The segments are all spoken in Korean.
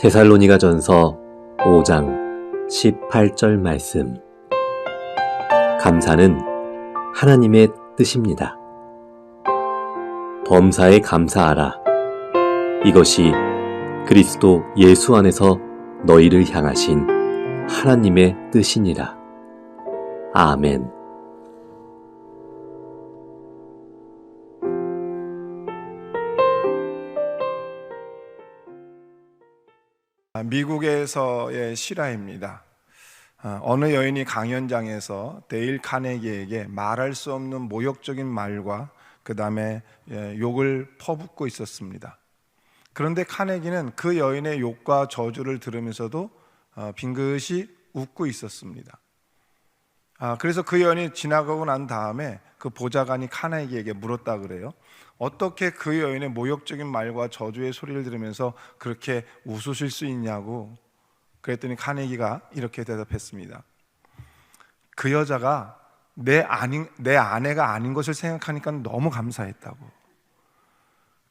데살로니가전서 5장 18절 말씀. 감사는 하나님의 뜻입니다. 범사에 감사하라. 이것이 그리스도 예수 안에서 너희를 향하신 하나님의 뜻이니라. 아멘. 미국에서의 실화입니다. 어느 여인이 강연장에서 데일 카네기에게 말할 수 없는 모욕적인 말과 그 다음에 욕을 퍼붓고 있었습니다. 그런데 카네기는 그 여인의 욕과 저주를 들으면서도 빙긋이 웃고 있었습니다. 그래서 그 여인이 지나가고 난 다음에 그 보좌관이 카네기에게 물었다 그래요. 어떻게 그 여인의 모욕적인 말과 저주의 소리를 들으면서 그렇게 웃으실 수 있냐고. 그랬더니 카네기가 이렇게 대답했습니다. 그 여자가 내 아내가 아닌 것을 생각하니까 너무 감사했다고.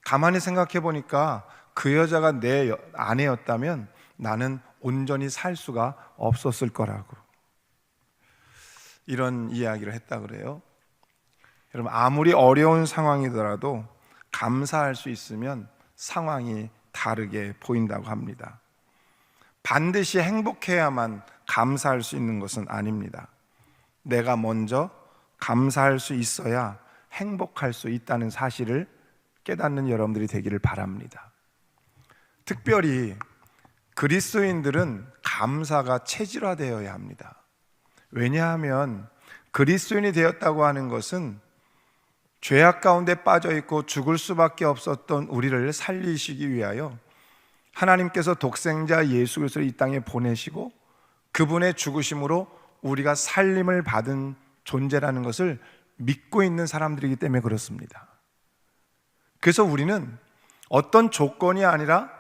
가만히 생각해 보니까 그 여자가 내 아내였다면 나는 온전히 살 수가 없었을 거라고. 이런 이야기를 했다 그래요. 여러분, 아무리 어려운 상황이더라도 감사할 수 있으면 상황이 다르게 보인다고 합니다. 반드시 행복해야만 감사할 수 있는 것은 아닙니다. 내가 먼저 감사할 수 있어야 행복할 수 있다는 사실을 깨닫는 여러분들이 되기를 바랍니다. 특별히 그리스도인들은 감사가 체질화되어야 합니다. 왜냐하면 그리스도인이 되었다고 하는 것은 죄악 가운데 빠져 있고 죽을 수밖에 없었던 우리를 살리시기 위하여 하나님께서 독생자 예수 그리스도를 이 땅에 보내시고 그분의 죽으심으로 우리가 살림을 받은 존재라는 것을 믿고 있는 사람들이기 때문에 그렇습니다. 그래서 우리는 어떤 조건이 아니라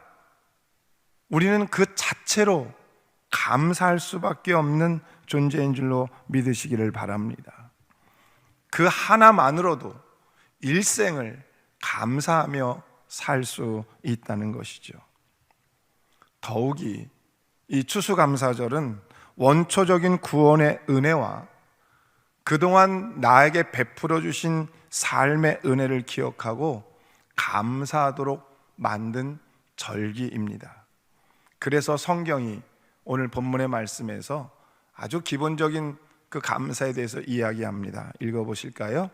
우리는 그 자체로 감사할 수밖에 없는 존재인 줄로 믿으시기를 바랍니다. 그 하나만으로도 일생을 감사하며 살 수 있다는 것이죠. 더욱이 이 추수감사절은 원초적인 구원의 은혜와 그동안 나에게 베풀어 주신 삶의 은혜를 기억하고 감사하도록 만든 절기입니다. 그래서 성경이 오늘 본문의 말씀에서 아주 기본적인 그 감사에 대해서 이야기합니다. 읽어보실까요?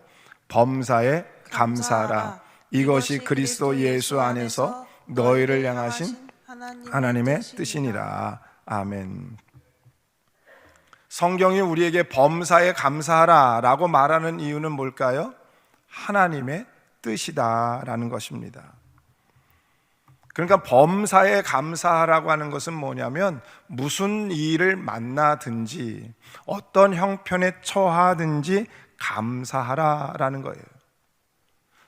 범사에 감사하라. 이것이 그리스도 예수 안에서 너희를 향하신 하나님의 뜻이니라. 아멘. 성경이 우리에게 범사에 감사하라 라고 말하는 이유는 뭘까요? 하나님의 뜻이다라는 것입니다. 그러니까 범사에 감사하라고 하는 것은 뭐냐면 무슨 일을 만나든지 어떤 형편에 처하든지 감사하라라는 거예요.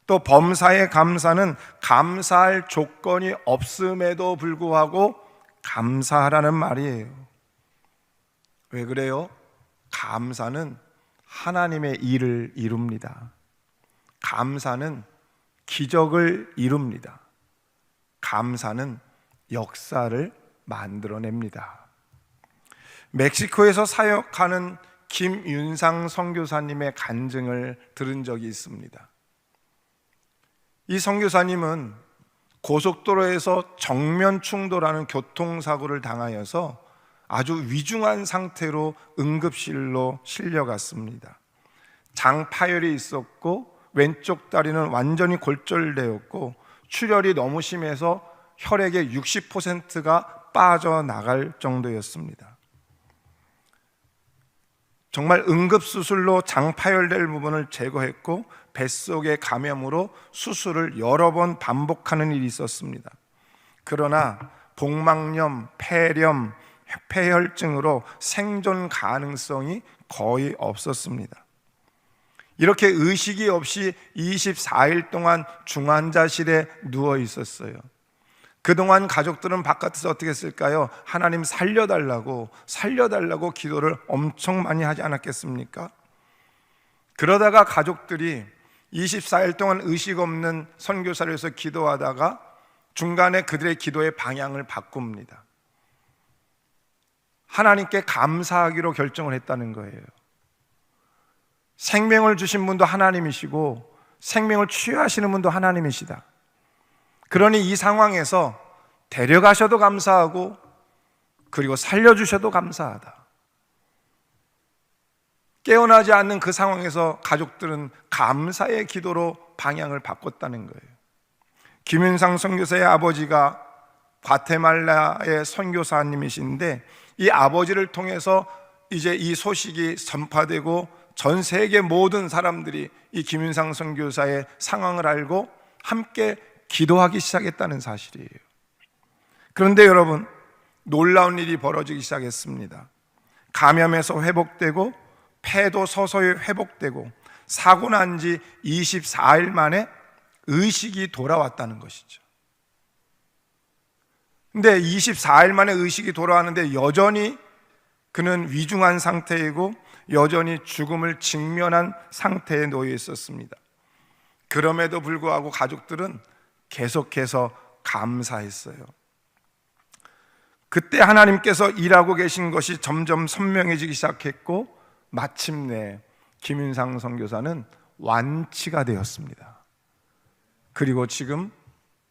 또 범사에 감사는 감사할 조건이 없음에도 불구하고 감사하라는 말이에요. 왜 그래요? 감사는 하나님의 일을 이룹니다. 감사는 기적을 이룹니다. 감사는 역사를 만들어냅니다. 멕시코에서 사역하는 김윤상 선교사님의 간증을 들은 적이 있습니다. 이 선교사님은 고속도로에서 정면 충돌하는 교통사고를 당하여서 아주 위중한 상태로 응급실로 실려갔습니다. 장파열이 있었고 왼쪽 다리는 완전히 골절되었고 출혈이 너무 심해서 혈액의 60%가 빠져나갈 정도였습니다. 정말 응급수술로 장파열될 부분을 제거했고 뱃속의 감염으로 수술을 여러 번 반복하는 일이 있었습니다. 그러나 복막염, 폐렴, 폐혈증으로 생존 가능성이 거의 없었습니다. 이렇게 의식이 없이 24일 동안 중환자실에 누워 있었어요. 그동안 가족들은 바깥에서 어떻게 했을까요? 하나님 살려달라고 기도를 엄청 많이 하지 않았겠습니까? 그러다가 가족들이 24일 동안 의식 없는 선교사를 위해서 기도하다가 중간에 그들의 기도의 방향을 바꿉니다. 하나님께 감사하기로 결정을 했다는 거예요. 생명을 주신 분도 하나님이시고 생명을 취하시는 분도 하나님이시다. 그러니 이 상황에서 데려가셔도 감사하고 그리고 살려주셔도 감사하다. 깨어나지 않는 그 상황에서 가족들은 감사의 기도로 방향을 바꿨다는 거예요. 김윤상 선교사의 아버지가 과테말라의 선교사님이신데 이 아버지를 통해서 이제 이 소식이 전파되고 전 세계 모든 사람들이 이 김윤상 선교사의 상황을 알고 함께 기도하기 시작했다는 사실이에요. 그런데 여러분, 놀라운 일이 벌어지기 시작했습니다. 감염에서 회복되고 폐도 서서히 회복되고 사고 난 지 24일 만에 의식이 돌아왔다는 것이죠. 근데 24일 만에 의식이 돌아왔는데 여전히 그는 위중한 상태이고 여전히 죽음을 직면한 상태에 놓여 있었습니다. 그럼에도 불구하고 가족들은 계속해서 감사했어요. 그때 하나님께서 일하고 계신 것이 점점 선명해지기 시작했고 마침내 김윤상 선교사는 완치가 되었습니다. 그리고 지금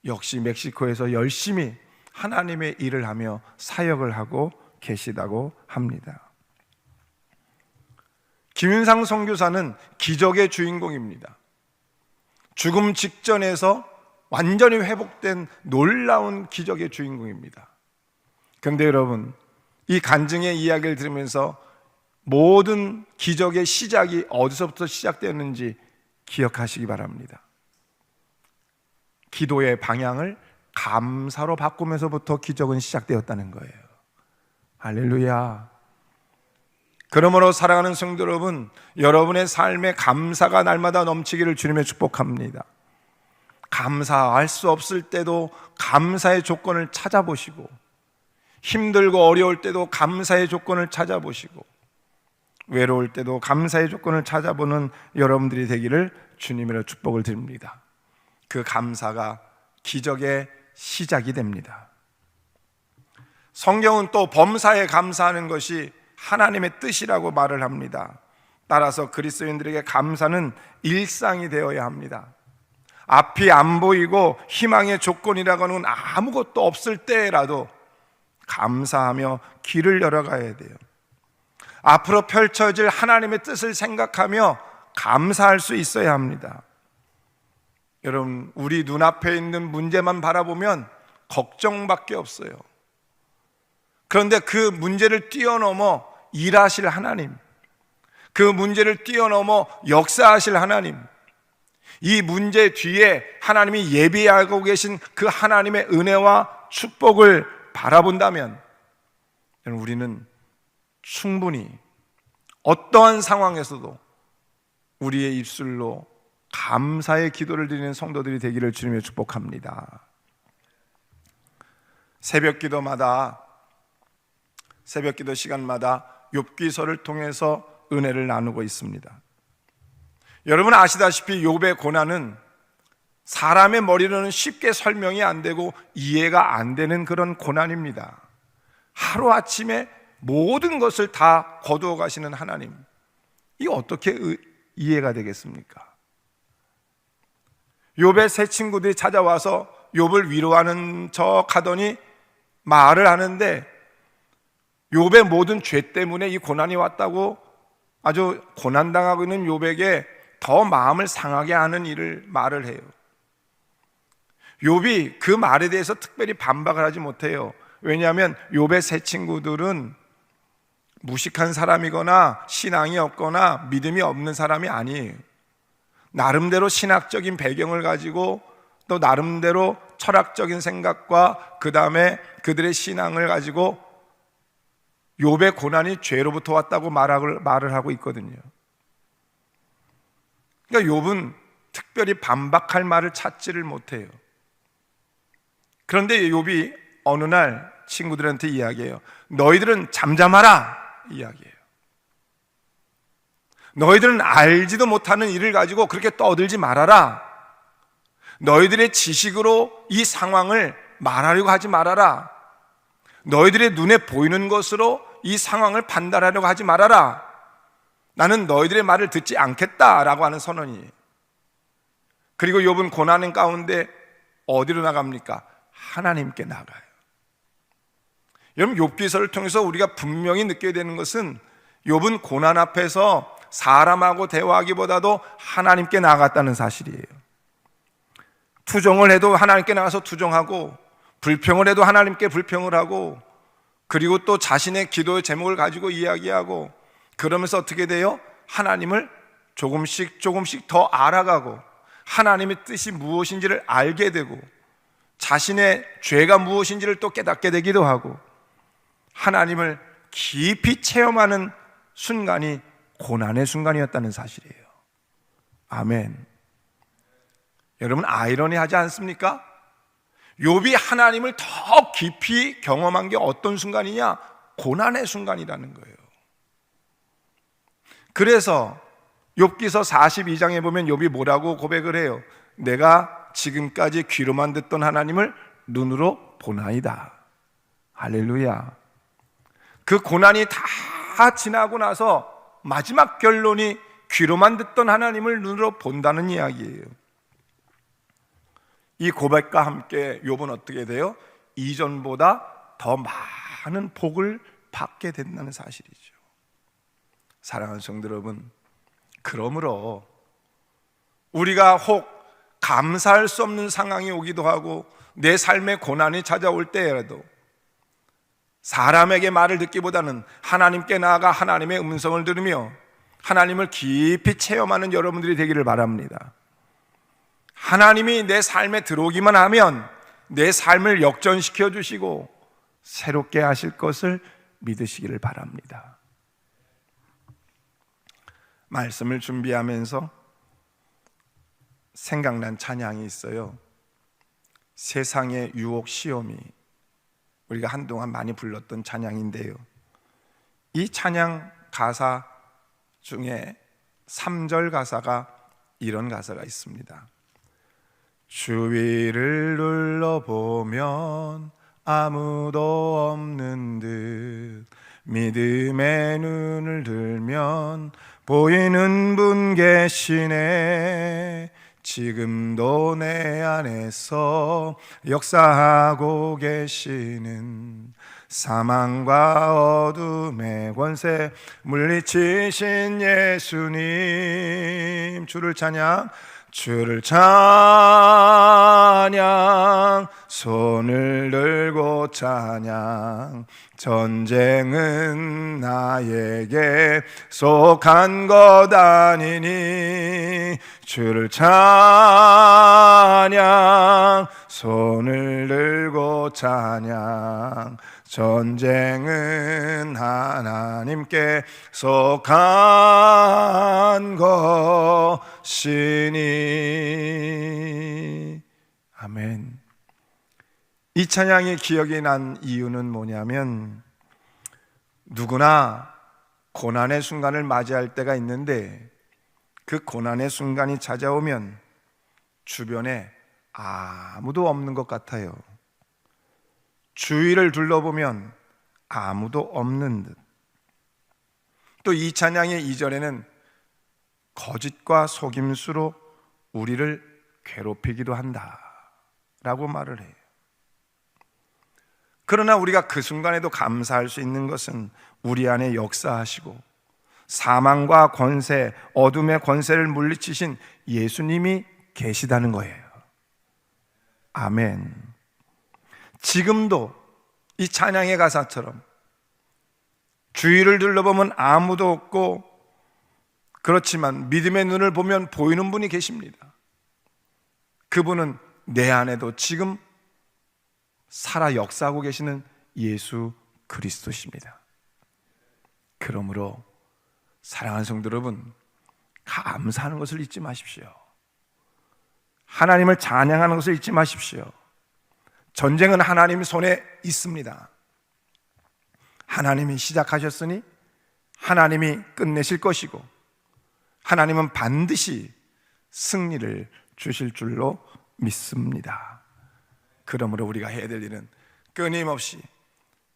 역시 멕시코에서 열심히 하나님의 일을 하며 사역을 하고 계시다고 합니다. 김윤상 선교사는 기적의 주인공입니다. 죽음 직전에서 완전히 회복된 놀라운 기적의 주인공입니다. 그런데 여러분, 이 간증의 이야기를 들으면서 모든 기적의 시작이 어디서부터 시작되었는지 기억하시기 바랍니다. 기도의 방향을 감사로 바꾸면서부터 기적은 시작되었다는 거예요. 할렐루야. 그러므로 사랑하는 성도 여러분, 여러분의 삶에 감사가 날마다 넘치기를 주님의 축복합니다. 감사할 수 없을 때도 감사의 조건을 찾아보시고, 힘들고 어려울 때도 감사의 조건을 찾아보시고, 외로울 때도 감사의 조건을 찾아보는 여러분들이 되기를 주님으로 축복을 드립니다. 그 감사가 기적의 시작이 됩니다. 성경은 또 범사에 감사하는 것이 하나님의 뜻이라고 말을 합니다. 따라서 그리스도인들에게 감사는 일상이 되어야 합니다. 앞이 안 보이고 희망의 조건이라고는 아무것도 없을 때라도 감사하며 길을 열어가야 돼요. 앞으로 펼쳐질 하나님의 뜻을 생각하며 감사할 수 있어야 합니다. 여러분, 우리 눈앞에 있는 문제만 바라보면 걱정밖에 없어요. 그런데 그 문제를 뛰어넘어 일하실 하나님, 그 문제를 뛰어넘어 역사하실 하나님, 이 문제 뒤에 하나님이 예비하고 계신 그 하나님의 은혜와 축복을 바라본다면 우리는 충분히 어떠한 상황에서도 우리의 입술로 감사의 기도를 드리는 성도들이 되기를 주님의 축복합니다. 새벽 기도 시간마다 욥기서를 통해서 은혜를 나누고 있습니다. 여러분 아시다시피 욥의 고난은 사람의 머리로는 쉽게 설명이 안 되고 이해가 안 되는 그런 고난입니다. 하루아침에 모든 것을 다 거두어 가시는 하나님, 이 어떻게 이해가 되겠습니까? 욥의 세 친구들이 찾아와서 욥을 위로하는 척 하더니 말을 하는데 욥의 모든 죄 때문에 이 고난이 왔다고 아주 고난당하고 있는 욥에게 더 마음을 상하게 하는 일을 말을 해요. 욥이 그 말에 대해서 특별히 반박을 하지 못해요. 왜냐하면 욥의 세 친구들은 무식한 사람이거나 신앙이 없거나 믿음이 없는 사람이 아니에요. 나름대로 신학적인 배경을 가지고 또 나름대로 철학적인 생각과 그 다음에 그들의 신앙을 가지고 욥의 고난이 죄로부터 왔다고 말을 하고 있거든요. 그러니까 욥은 특별히 반박할 말을 찾지를 못해요. 그런데 욥이 어느 날 친구들한테 이야기해요. 너희들은 잠잠하라 이야기해요. 너희들은 알지도 못하는 일을 가지고 그렇게 떠들지 말아라. 너희들의 지식으로 이 상황을 말하려고 하지 말아라. 너희들의 눈에 보이는 것으로 이 상황을 판단하려고 하지 말아라. 나는 너희들의 말을 듣지 않겠다라고 하는 선언이에요. 그리고 욥은 고난 가운데 어디로 나갑니까? 하나님께 나가요. 여러분, 욥기서를 통해서 우리가 분명히 느껴야 되는 것은 욥은 고난 앞에서 사람하고 대화하기보다도 하나님께 나아갔다는 사실이에요. 투정을 해도 하나님께 나가서 투정하고, 불평을 해도 하나님께 불평을 하고, 그리고 또 자신의 기도의 제목을 가지고 이야기하고, 그러면서 어떻게 돼요? 하나님을 조금씩 더 알아가고, 하나님의 뜻이 무엇인지를 알게 되고, 자신의 죄가 무엇인지를 또 깨닫게 되기도 하고, 하나님을 깊이 체험하는 순간이 고난의 순간이었다는 사실이에요. 아멘. 여러분, 아이러니하지 않습니까? 욥이 하나님을 더 깊이 경험한 게 어떤 순간이냐? 고난의 순간이라는 거예요. 그래서 욥기서 42장에 보면 욥이 뭐라고 고백을 해요? 내가 지금까지 귀로만 듣던 하나님을 눈으로 보나이다. 할렐루야. 그 고난이 다 지나고 나서 마지막 결론이 귀로만 듣던 하나님을 눈으로 본다는 이야기예요. 이 고백과 함께 욥은 어떻게 돼요? 이전보다 더 많은 복을 받게 된다는 사실이죠. 사랑하는 성도 여러분, 그러므로 우리가 혹 감사할 수 없는 상황이 오기도 하고 내 삶에 고난이 찾아올 때라도 사람에게 말을 듣기보다는 하나님께 나아가 하나님의 음성을 들으며 하나님을 깊이 체험하는 여러분들이 되기를 바랍니다. 하나님이 내 삶에 들어오기만 하면 내 삶을 역전시켜 주시고 새롭게 하실 것을 믿으시기를 바랍니다. 말씀을 준비하면서 생각난 찬양이 있어요. 세상의 유혹 시험이, 우리가 한동안 많이 불렀던 찬양인데요, 이 찬양 가사 중에 3절 가사가 이런 가사가 있습니다. 주위를 둘러보면 아무도 없는 듯 믿음의 눈을 들면 보이는 분 계시네. 지금도 내 안에서 역사하고 계시는 사망과 어둠의 권세 물리치신 예수님, 주를 찬양, 주를 찬양, 손을 들고 찬양. 전쟁은 나에게 속한 것 아니니 주를 찬양, 손을 들고 찬양. 전쟁은 하나님께 속한 것이니. 아멘. 이 찬양이 기억이 난 이유는 뭐냐면, 누구나 고난의 순간을 맞이할 때가 있는데 그 고난의 순간이 찾아오면 주변에 아무도 없는 것 같아요. 주위를 둘러보면 아무도 없는 듯. 또 이 찬양의 2절에는 거짓과 속임수로 우리를 괴롭히기도 한다 라고 말을 해요. 그러나 우리가 그 순간에도 감사할 수 있는 것은 우리 안에 역사하시고 사망과 권세, 어둠의 권세를 물리치신 예수님이 계시다는 거예요. 아멘. 지금도 이 찬양의 가사처럼 주위를 둘러보면 아무도 없고, 그렇지만 믿음의 눈을 보면 보이는 분이 계십니다. 그분은 내 안에도 지금 살아 역사하고 계시는 예수 그리스도십니다. 그러므로 사랑하는 성도 여러분, 감사하는 것을 잊지 마십시오. 하나님을 찬양하는 것을 잊지 마십시오. 전쟁은 하나님 손에 있습니다. 하나님이 시작하셨으니 하나님이 끝내실 것이고, 하나님은 반드시 승리를 주실 줄로 믿습니다. 그러므로 우리가 해야 될 일은 끊임없이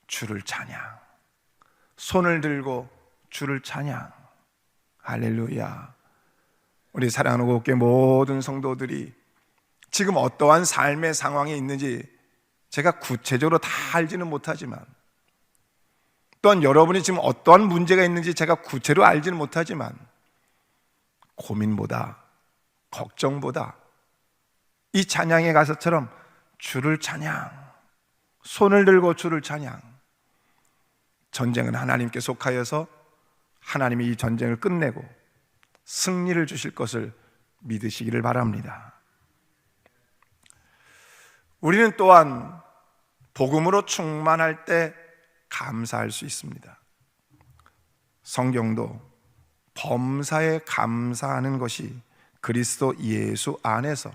주를 찬양, 손을 들고 주를 찬양. 할렐루야. 우리 사랑하는 교회 모든 성도들이 지금 어떠한 삶의 상황에 있는지 제가 구체적으로 다 알지는 못하지만, 또한 여러분이 지금 어떠한 문제가 있는지 제가 구체로 알지는 못하지만, 고민보다 걱정보다 이 찬양의 가사처럼 주를 찬양, 손을 들고 주를 찬양. 전쟁은 하나님께 속하여서 하나님이 이 전쟁을 끝내고 승리를 주실 것을 믿으시기를 바랍니다. 우리는 또한 복음으로 충만할 때 감사할 수 있습니다. 성경도 범사에 감사하는 것이 그리스도 예수 안에서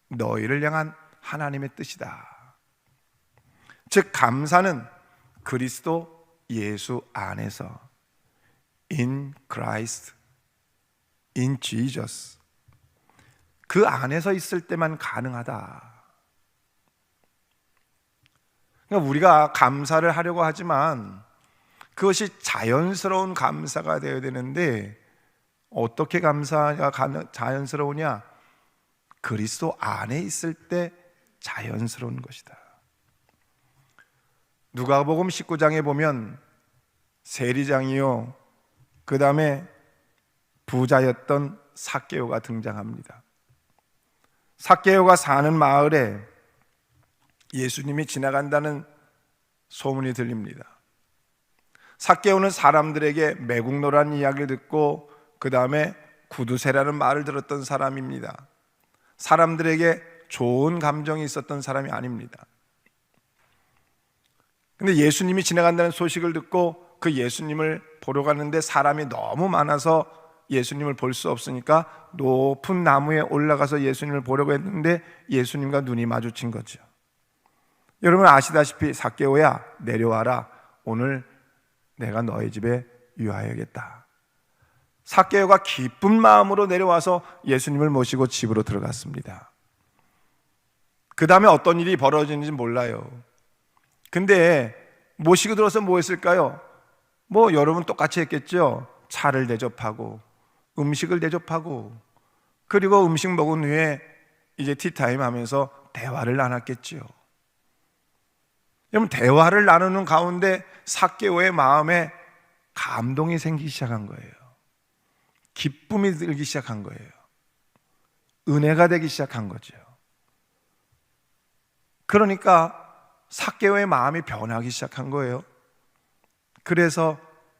너희를 향한 하나님의 뜻이다. 즉 감사는 그리스도 예수 안에서, in Christ, in Jesus, 그 안에서 있을 때만 가능하다. 그러니까 우리가 감사를 하려고 하지만 그것이 자연스러운 감사가 되어야 되는데, 어떻게 감사가 자연스러우냐? 그리스도 안에 있을 때 자연스러운 것이다. 누가복음 19장에 보면 세리장이요, 그 다음에 부자였던 삭개오가 등장합니다. 삭개오가 사는 마을에 예수님이 지나간다는 소문이 들립니다. 삭개오는 사람들에게 매국노라는 이야기를 듣고 그 다음에 구두쇠라는 말을 들었던 사람입니다. 사람들에게 좋은 감정이 있었던 사람이 아닙니다. 근데 예수님이 지나간다는 소식을 듣고 그 예수님을 보러 갔는데 사람이 너무 많아서 예수님을 볼 수 없으니까 높은 나무에 올라가서 예수님을 보려고 했는데 예수님과 눈이 마주친 거죠. 여러분 아시다시피 삭개오야, 내려와라. 오늘 내가 너희 집에 유하여야겠다. 삭개오가 기쁜 마음으로 내려와서 예수님을 모시고 집으로 들어갔습니다. 그 다음에 어떤 일이 벌어지는지 몰라요. 근데 모시고 들어서 뭐 했을까요? 여러분 똑같이 했겠죠. 차를 대접하고 음식을 대접하고, 그리고 음식 먹은 후에 이제 티타임 하면서 대화를 나눴겠죠. 여러분 대화를 나누는 가운데 삭개오의 마음에 감동이 생기기 시작한 거예요. 기쁨이 들기 시작한 거예요. 은혜가 되기 시작한 거죠. 그러니까 삭개오의 마음이 변하기 시작한 거예요. 그래서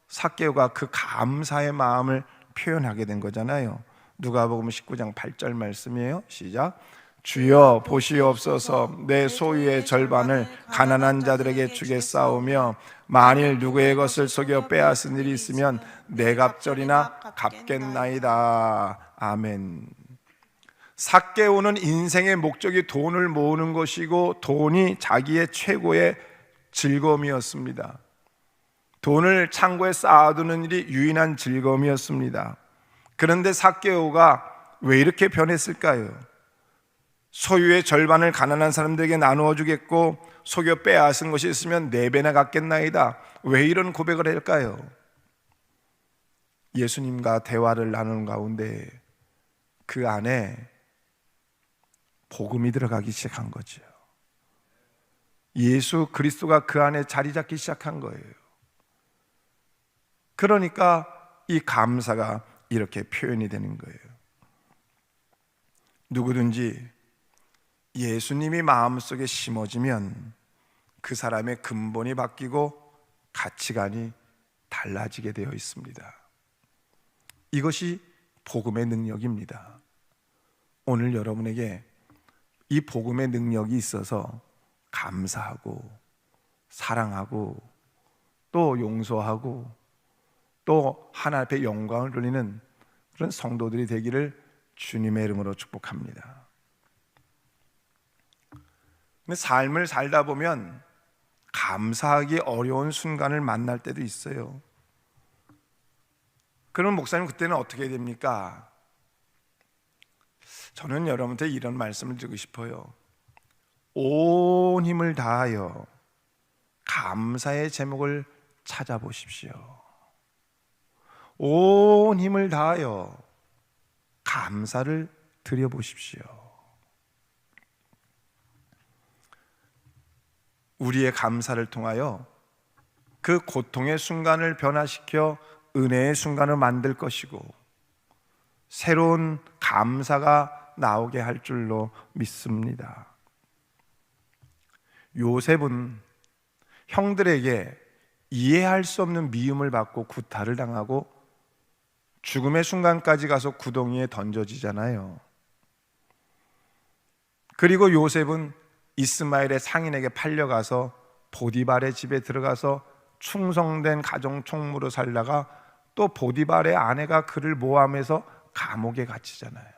삭개오가 그 감사의 마음을 표현하게 된 거잖아요. 누가복음 19장 8절 말씀이에요. 시작. 주여 보시옵소서, 내 소유의 절반을 가난한 자들에게 주겠사오며 만일 누구의 것을 속여 빼앗은 일이 있으면 내 갑절이나 갚겠나이다. 아멘. 삭개오는 인생의 목적이 돈을 모으는 것이고 돈이 자기의 최고의 즐거움이었습니다. 돈을 창고에 쌓아두는 일이 유일한 즐거움이었습니다. 그런데 삭개오가 왜 이렇게 변했을까요? 소유의 절반을 가난한 사람들에게 나누어 주겠고 속여 빼앗은 것이 있으면 4배나 갚겠나이다. 왜 이런 고백을 할까요? 예수님과 대화를 나누는 가운데 그 안에 복음이 들어가기 시작한 거죠. 예수 그리스도가 그 안에 자리 잡기 시작한 거예요. 그러니까 이 감사가 이렇게 표현이 되는 거예요. 누구든지 예수님이 마음속에 심어지면 그 사람의 근본이 바뀌고 가치관이 달라지게 되어 있습니다. 이것이 복음의 능력입니다. 오늘 여러분에게 이 복음의 능력이 있어서 감사하고 사랑하고 또 용서하고 또 하나님 앞에 영광을 돌리는 그런 성도들이 되기를 주님의 이름으로 축복합니다. 근데 삶을 살다 보면 감사하기 어려운 순간을 만날 때도 있어요. 그러면 목사님 그때는 어떻게 됩니까? 저는 여러분한테 이런 말씀을 드리고 싶어요. 온 힘을 다하여 감사의 제목을 찾아보십시오. 온 힘을 다하여 감사를 드려보십시오. 우리의 감사를 통하여 그 고통의 순간을 변화시켜 은혜의 순간을 만들 것이고 새로운 감사가 나오게 할 줄로 믿습니다. 요셉은 형들에게 이해할 수 없는 미움을 받고 구타를 당하고 죽음의 순간까지 가서 구덩이에 던져지잖아요. 그리고 요셉은 이스마엘의 상인에게 팔려가서 보디발의 집에 들어가서 충성된 가정 총무로 살다가 또 보디발의 아내가 그를 모함해서 감옥에 갇히잖아요.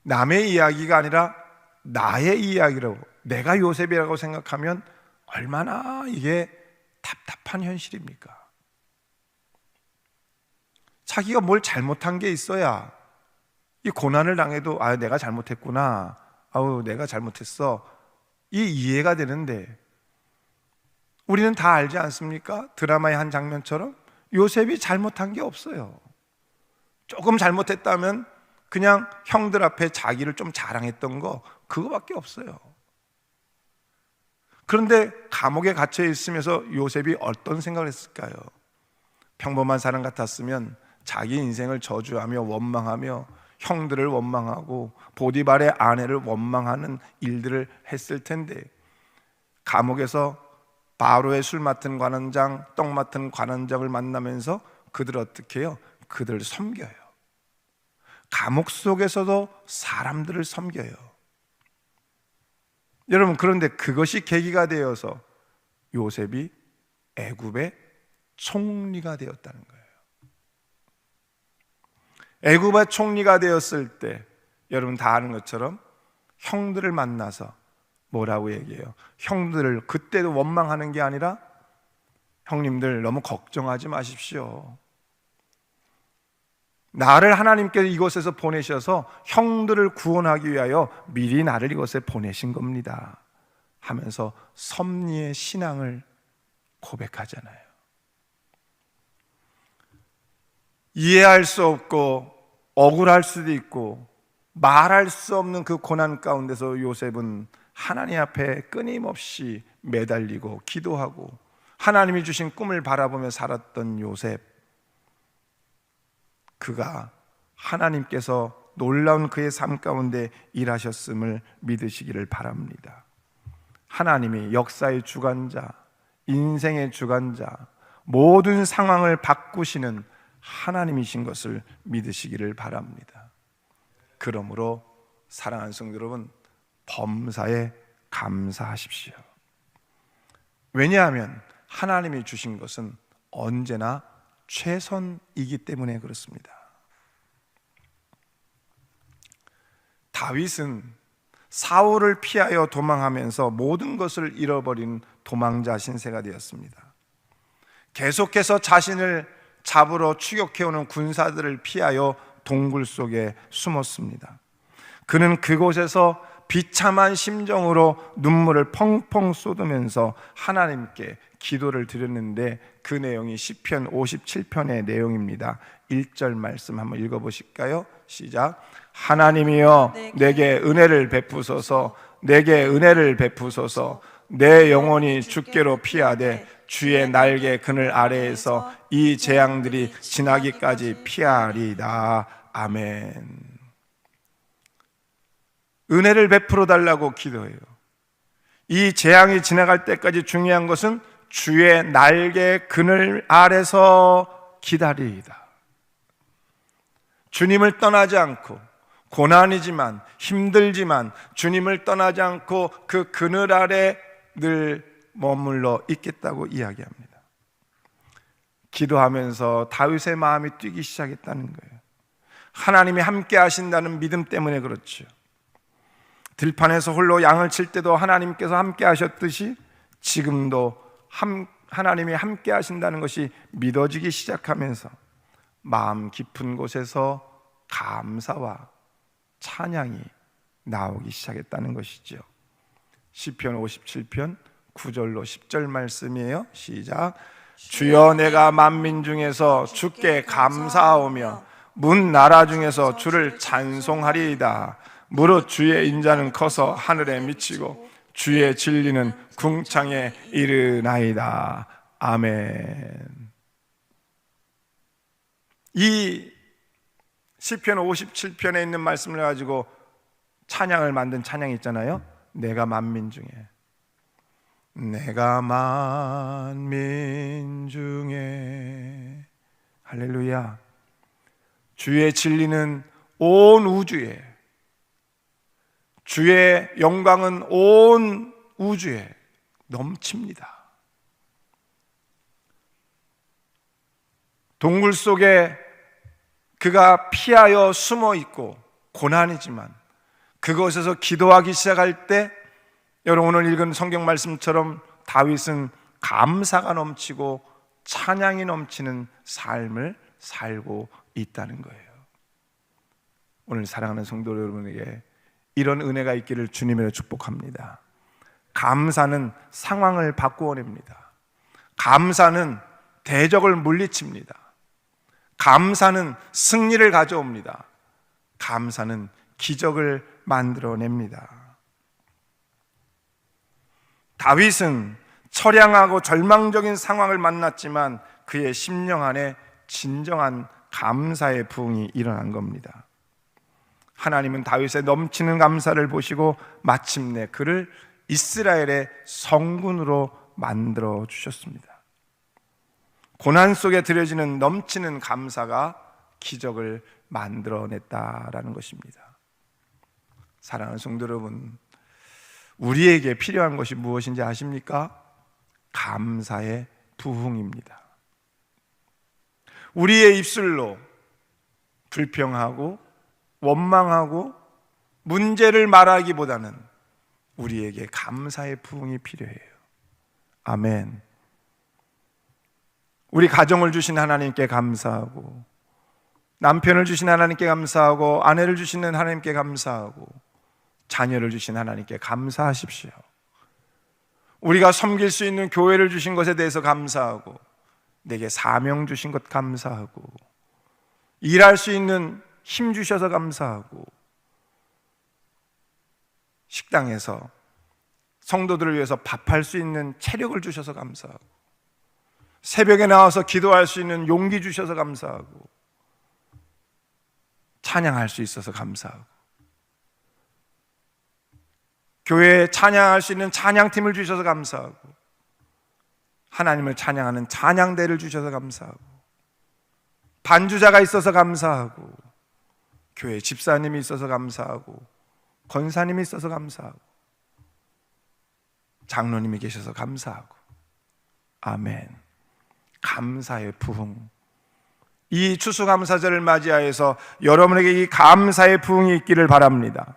남의 이야기가 아니라 나의 이야기라고, 내가 요셉이라고 생각하면 얼마나 이게 답답한 현실입니까? 자기가 뭘 잘못한 게 있어야 이 고난을 당해도 내가 잘못했구나, 내가 잘못했어, 이 이해가 되는데 우리는 다 알지 않습니까? 드라마의 한 장면처럼 요셉이 잘못한 게 없어요. 조금 잘못했다면 그냥 형들 앞에 자기를 좀 자랑했던 거, 그거밖에 없어요. 그런데 감옥에 갇혀 있으면서 요셉이 어떤 생각을 했을까요? 평범한 사람 같았으면 자기 인생을 저주하며 원망하며 형들을 원망하고 보디발의 아내를 원망하는 일들을 했을 텐데, 감옥에서 바로의 술 맡은 관원장, 떡 맡은 관원장을 만나면서 그들 어떻게 해요? 그들을 섬겨요. 감옥 속에서도 사람들을 섬겨요. 여러분, 그런데 그것이 계기가 되어서 요셉이 애굽의 총리가 되었다는 거예요. 애굽의 총리가 되었을 때 여러분 다 아는 것처럼 형들을 만나서 뭐라고 얘기해요? 형들을 그때도 원망하는 게 아니라, 형님들 너무 걱정하지 마십시오. 나를 하나님께서 이곳에서 보내셔서 형들을 구원하기 위하여 미리 나를 이곳에 보내신 겁니다 하면서 섭리의 신앙을 고백하잖아요. 이해할 수 없고 억울할 수도 있고 말할 수 없는 그 고난 가운데서 요셉은 하나님 앞에 끊임없이 매달리고 기도하고 하나님이 주신 꿈을 바라보며 살았던 요셉, 그가 하나님께서 놀라운 그의 삶 가운데 일하셨음을 믿으시기를 바랍니다. 하나님이 역사의 주관자, 인생의 주관자, 모든 상황을 바꾸시는 하나님이신 것을 믿으시기를 바랍니다. 그러므로 사랑하는 성도 여러분, 범사에 감사하십시오. 왜냐하면 하나님이 주신 것은 언제나 최선이기 때문에 그렇습니다. 다윗은 사울을 피하여 도망하면서 모든 것을 잃어버린 도망자 신세가 되었습니다. 계속해서 자신을 잡으러 추격해오는 군사들을 피하여 동굴 속에 숨었습니다. 그는 그곳에서 비참한 심정으로 눈물을 펑펑 쏟으면서 하나님께 기도를 드렸는데, 그 내용이 시편 57편의 내용입니다. 1절 말씀 한번 읽어보실까요? 시작. 하나님이여 내게 은혜를 베푸소서, 내게 은혜를 베푸소서. 내 영혼이 주께로 피하되 주의 날개 그늘 아래에서 이 재앙들이 지나기까지 피하리다. 아멘. 은혜를 베풀어 달라고 기도해요. 이 재앙이 지나갈 때까지 중요한 것은 주의 날개 그늘 아래서 기다리이다. 주님을 떠나지 않고, 고난이지만 힘들지만 주님을 떠나지 않고 그 그늘 아래 늘 머물러 있겠다고 이야기합니다. 기도하면서 다윗의 마음이 뛰기 시작했다는 거예요. 하나님이 함께 하신다는 믿음 때문에 그렇죠. 들판에서 홀로 양을 칠 때도 하나님께서 함께 하셨듯이 지금도 하나님이 함께 하신다는 것이 믿어지기 시작하면서 마음 깊은 곳에서 감사와 찬양이 나오기 시작했다는 것이죠. 시편 57편 9절로 10절 말씀이에요. 시작. 주여, 내가 만민 중에서 주께 감사하오며 문 나라 중에서 주를 찬송하리이다. 무릇 주의 인자는 커서 하늘에 미치고 주의 진리는 궁창에 이르나이다. 아멘. 이 시편 57편에 있는 말씀을 가지고 찬양을 만든 찬양이 있잖아요. 내가 만민 중에, 내가 만민 중에, 할렐루야. 주의 진리는 온 우주에, 주의 영광은 온 우주에 넘칩니다. 동굴 속에 그가 피하여 숨어 있고 고난이지만 그곳에서 기도하기 시작할 때, 여러분 오늘 읽은 성경 말씀처럼 다윗은 감사가 넘치고 찬양이 넘치는 삶을 살고 있다는 거예요. 오늘 사랑하는 성도 여러분에게 이런 은혜가 있기를 주님으로 축복합니다. 감사는 상황을 바꾸어냅니다. 감사는 대적을 물리칩니다. 감사는 승리를 가져옵니다. 감사는 기적을 만들어냅니다. 다윗은 처량하고 절망적인 상황을 만났지만 그의 심령 안에 진정한 감사의 부흥이 일어난 겁니다. 하나님은 다윗의 넘치는 감사를 보시고 마침내 그를 이스라엘의 성군으로 만들어 주셨습니다. 고난 속에 드려지는 넘치는 감사가 기적을 만들어냈다라는 것입니다. 사랑하는 성도 여러분, 우리에게 필요한 것이 무엇인지 아십니까? 감사의 부흥입니다. 우리의 입술로 불평하고 원망하고 문제를 말하기보다는 우리에게 감사의 부흥이 필요해요. 아멘. 우리 가정을 주신 하나님께 감사하고, 남편을 주신 하나님께 감사하고, 아내를 주시는 하나님께 감사하고, 자녀를 주신 하나님께 감사하십시오. 우리가 섬길 수 있는 교회를 주신 것에 대해서 감사하고, 내게 사명 주신 것 감사하고, 일할 수 있는 힘 주셔서 감사하고, 식당에서 성도들을 위해서 밥할 수 있는 체력을 주셔서 감사하고, 새벽에 나와서 기도할 수 있는 용기 주셔서 감사하고, 찬양할 수 있어서 감사하고, 교회에 찬양할 수 있는 찬양팀을 주셔서 감사하고, 하나님을 찬양하는 찬양대를 주셔서 감사하고, 반주자가 있어서 감사하고, 교회 집사님이 있어서 감사하고, 권사님이 있어서 감사하고, 장로님이 계셔서 감사하고. 아멘. 감사의 부흥. 이 추수감사절을 맞이하여서 여러분에게 이 감사의 부흥이 있기를 바랍니다.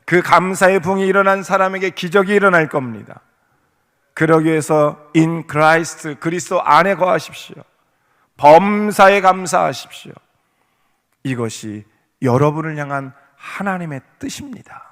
그 감사의 부흥이 일어난 사람에게 기적이 일어날 겁니다. 그러기 위해서 in Christ, 그리스도 안에 거하십시오. 범사에 감사하십시오. 이것이 여러분을 향한 하나님의 뜻입니다.